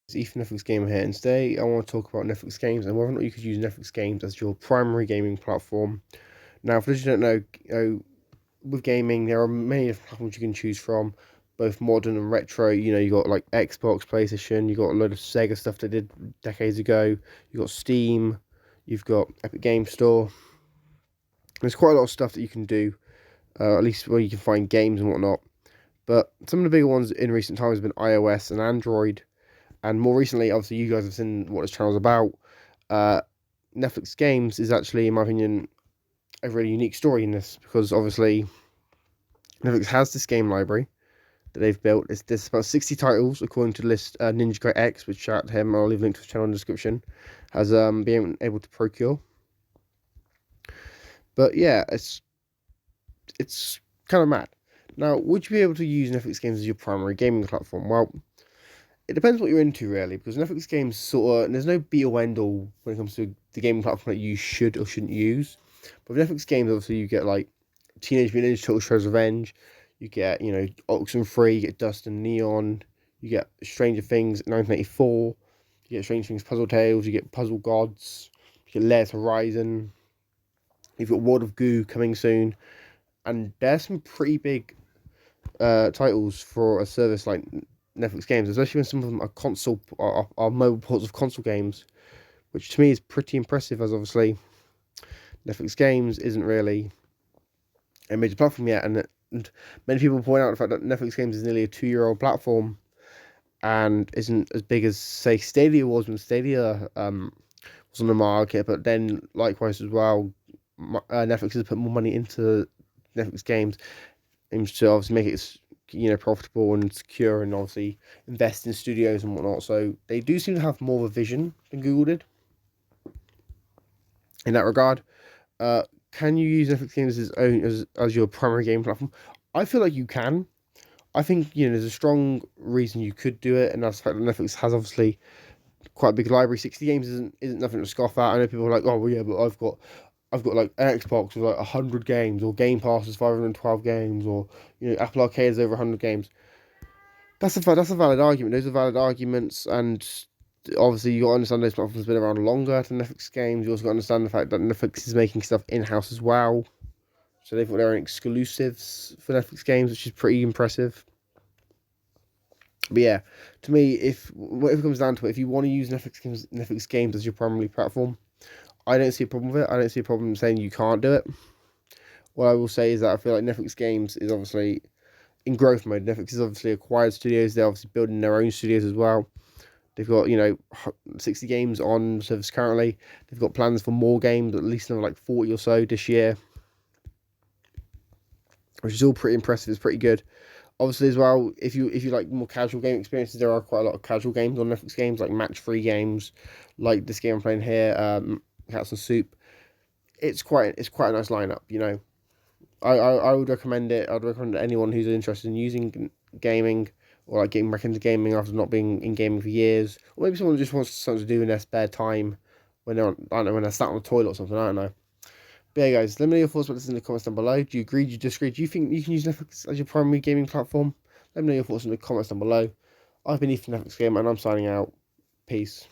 It's Ethan, Netflix Gamer here, and today I want to talk about Netflix Games and whether or not you could use Netflix Games as your primary gaming platform. Now, for those who don't know, with gaming, there are many different platforms you can choose from, both modern and retro. You got like Xbox, PlayStation, you got a load of Sega stuff they did decades ago, you got Steam, you've got Epic Game Store. There's quite a lot of stuff that you can do, at least where you can find games and whatnot. But some of the bigger ones in recent times have been iOS and Android. And more recently, obviously, you guys have seen what this channel's about. Uh, Netflix Games is actually, in my opinion, a really unique story in this because obviously Netflix has this game library that they've built. There's about 60 titles according to the list. Ninja Guy X, which shout out to him. I'll leave a link to his channel in the description. Has been able to procure. But yeah, it's kind of mad. Now, would you be able to use Netflix Games as your primary gaming platform? Well, it depends what you're into, really, because Netflix games there's no be or end all when it comes to the gaming platform that you should or shouldn't use. But with Netflix games, obviously, you get like Teenage Mutant Ninja Turtles: Revenge, you get Oxenfree, you get Dust and Neon, you get Stranger Things 1984, you get Stranger Things Puzzle Tales, you get Puzzle Gods, you get Layers Horizon, you've got World of Goo coming soon, and there's some pretty big titles for a service like Netflix games, especially when some of them are are mobile ports of console games, which to me is pretty impressive. As obviously Netflix games isn't really a major platform yet, and many people point out the fact that Netflix games is nearly a 2-year-old platform and isn't as big as say Stadia was when Stadia was on the market. But then likewise as well, Netflix has put more money into Netflix games, aims to obviously make it profitable and secure, and obviously invest in studios and whatnot. So they do seem to have more of a vision than Google did in that regard. Can you use Netflix games as your primary game platform? I feel like you can. I think there's a strong reason you could do it, and that's the fact that Netflix has obviously quite a big library. 60 games isn't nothing to scoff at. I know people are like, oh well, yeah, but I've got like an Xbox with like 100 games, or Game Pass is 512 games, or Apple Arcade is over 100 games. That's a valid argument. Those are valid arguments, and obviously you got to understand those platforms have been around longer than Netflix games. You also got to understand the fact that Netflix is making stuff in house as well, so they've got their own exclusives for Netflix games, which is pretty impressive. But yeah, to me, if it comes down to it, if you want to use Netflix games as your primary platform, I don't see a problem with it. I don't see a problem saying you can't do it. What I will say is that I feel like Netflix games is obviously in growth mode. Netflix has obviously acquired studios. They're obviously building their own studios as well. They've got 60 games on service currently. They've got plans for more games, at least another like 40 or so this year, which is all pretty impressive. It's pretty good. Obviously, as well, if you like more casual game experiences, there are quite a lot of casual games on Netflix games, like match-free games, like this game I'm playing here, Cats and Soup. It's quite a nice lineup. I would recommend it. I'd recommend it to anyone who's interested in using gaming, or like getting back into gaming after not being in gaming for years, or maybe someone just wants something to do in their spare time when they're I don't know, when they're sat on the toilet or something. I don't know. But yeah, guys, let me know your thoughts about this in the comments down below. Do you agree? Do you disagree? Do you think you can use Netflix as your primary gaming platform? Let me know your thoughts in the comments down below. I've been Ethan Netflix Gamer, and I'm signing out. Peace.